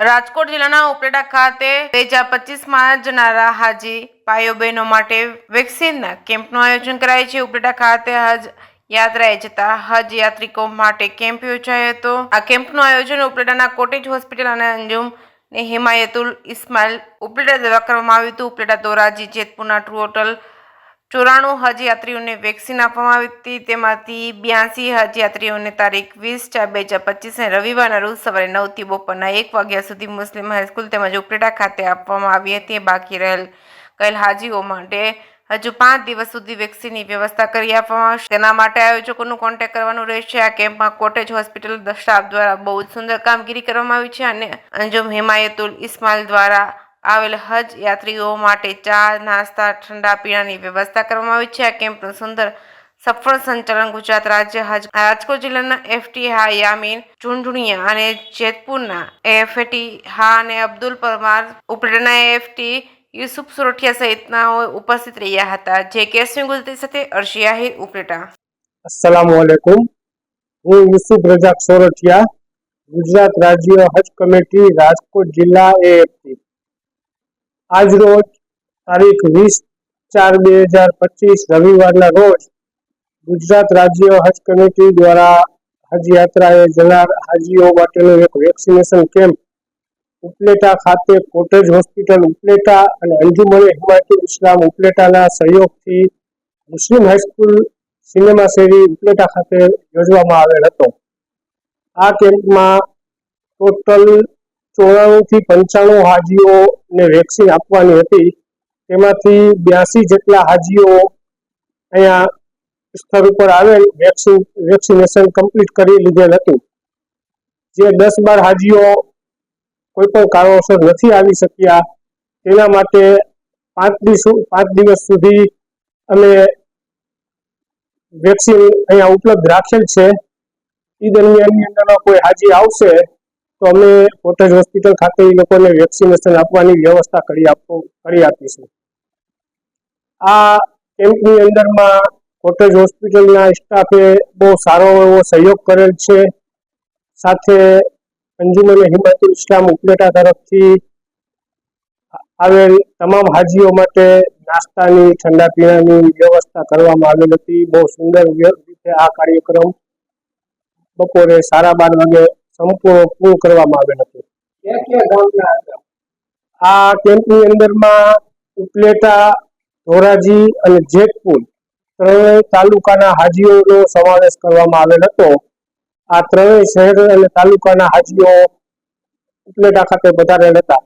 રાજકોટ જિલ્લાના ઉપલેટા ખાતે 2025માં જનારા હાજી ભાઈઓ બહેનો માટે વેક્સિનના કેમ્પનું આયોજન કરાય છે। ઉપલેટા ખાતે હજ યાત્રાએ જતા હજ યાત્રિકો માટે કેમ્પ યોજાયો હતો। આ કેમ્પનું આયોજન ઉપલેટાના કોટેજ હોસ્પિટલ અને અંજુમ હિમાયતુલ ઇસ્માઇલ ઉપલેટા દ્વારા કરવામાં આવ્યું હતું। ઉપલેટા ધોરાજી જેતપુરના ટોટલ 94 હજ યાત્રીઓને વેક્સિન આપવામાં આવી હતી। તેમાંથી 82 હજ યાત્રીઓને તારીખ 20/4/2025 રવિવારના રોજ સવારે 9 થી બપોરના 1 વાગ્યા સુધી મુસ્લિમ હાઈસ્કૂલ તેમજ ઉપલેટા ખાતે આપવામાં આવી હતી। બાકી ગયેલ હાજીઓ માટે હજુ 5 દિવસ સુધી વેક્સિનની વ્યવસ્થા કરી આપવામાં આવશે। તેના માટે આયોજકોનું કોન્ટેક્ટ કરવાનું રહેશે। આ કેમ્પમાં કોટેજ હોસ્પિટલ સ્ટાફ દ્વારા બહુ જ સુંદર કામગીરી કરવામાં આવી છે અને અંજુમ હિમાયતુલ ઇસ્માઇલ દ્વારા આવેલ હજ યાત્રીઓ માટે ચા નાસ્તા ઠંડા પીણાની વ્યવસ્થા કરવામાં આવી છે। આ કેમ્પનું સુંદર સફળ સંચાલન ગુજરાત રાજ્ય હજ રાજકોટ જિલ્લાના એફટી હા યામીન ચુંડુણિયા અને જેતપુરના એફટી હા અને અબ્દુલ પરમાર ઉપલેટાના એફટી યુસુફ સોરઠિયા સહિતનાઓ ઉપસ્થિત રહ્યા હતા। જે કેસમી ગુજરાતી સાથે અર્શિયાહિર ઉપલેટા। अस्सलामु अलैकुम। હું યુસુફ રજાક સોરઠિયા, ગુજરાત રાજ્ય હજ કમિટી રાજકોટ જિલ્લા એએફટી। આજ રોજ તારીખ 20/4/2025 રવિવારના રોજ ગુજરાત રાજ્ય હજ કમિટી દ્વારા હજ યાત્રાએ જનાર હાજીઓ માટેનો એક વેક્સિનેશન કેમ્પ ઉપલેટા ખાતે કોટેજ હોસ્પિટલ ઉપલેટા અને અંજુમન હિમાયતુલ ઇસ્લામ ઉપલેટાના સહયોગથી મુસ્લિમ હાઈસ્કૂલ સિનેમા શેરી ઉપલેટા ખાતે યોજવામાં આવેલ હતો। આ કેમ્પમાં ટોટલ 94 થી 95 હાજીઓને વેક્સિન આપવાની હતી। તેમાંથી 82 જેટલા હાજીઓ અહીંયા સ્થળ ઉપર આવેલ વેક્સિનેશન કમ્પ્લીટ કરી લીધેલ હતું। જે 10-12 હાજીઓ કોઈ પણ કારણોસર નથી આવી શક્યા તેના માટે 5 દિવસ સુધી અમે વેક્સિન અહીંયા ઉપલબ્ધ રાખેલ છે। એ દરમિયાનની અંદરમાં કોઈ હાજી આવશે તો અમે કોટેજ હોસ્પિટલ ખાતે એ લોકોને વેક્સિનેશન આપવાની વ્યવસ્થા કરી આપીશું। આ કેમ્પની અંદરમાં કોટેજ હોસ્પિટલના સ્ટાફે બહુ સારો એવો સહયોગ કરેલ છે। સાથે અંજુમન હિમાયતુલ ઇસ્લામ ઉપલેટા તરફથી આવેલ તમામ હાજીઓ માટે નાસ્તાની ઠંડા પીણાની વ્યવસ્થા કરવામાં આવેલ હતી। બહુ સુંદર રીતે આ કાર્યક્રમ બપોરે 12:30 વાગે પૂર્ણ કરવામાં આવેલ હતું। આ કેમ્પની અંદરમાં ઉપલેટા, ધોરાજી અને જેતપુર ત્રણેય તાલુકાના હાજીઓનો સમાવેશ કરવામાં આવેલ હતો। આ ત્રણેય શહેર અને તાલુકાના હાજીઓ ઉપલેટા ખાતે પધારેલ હતા।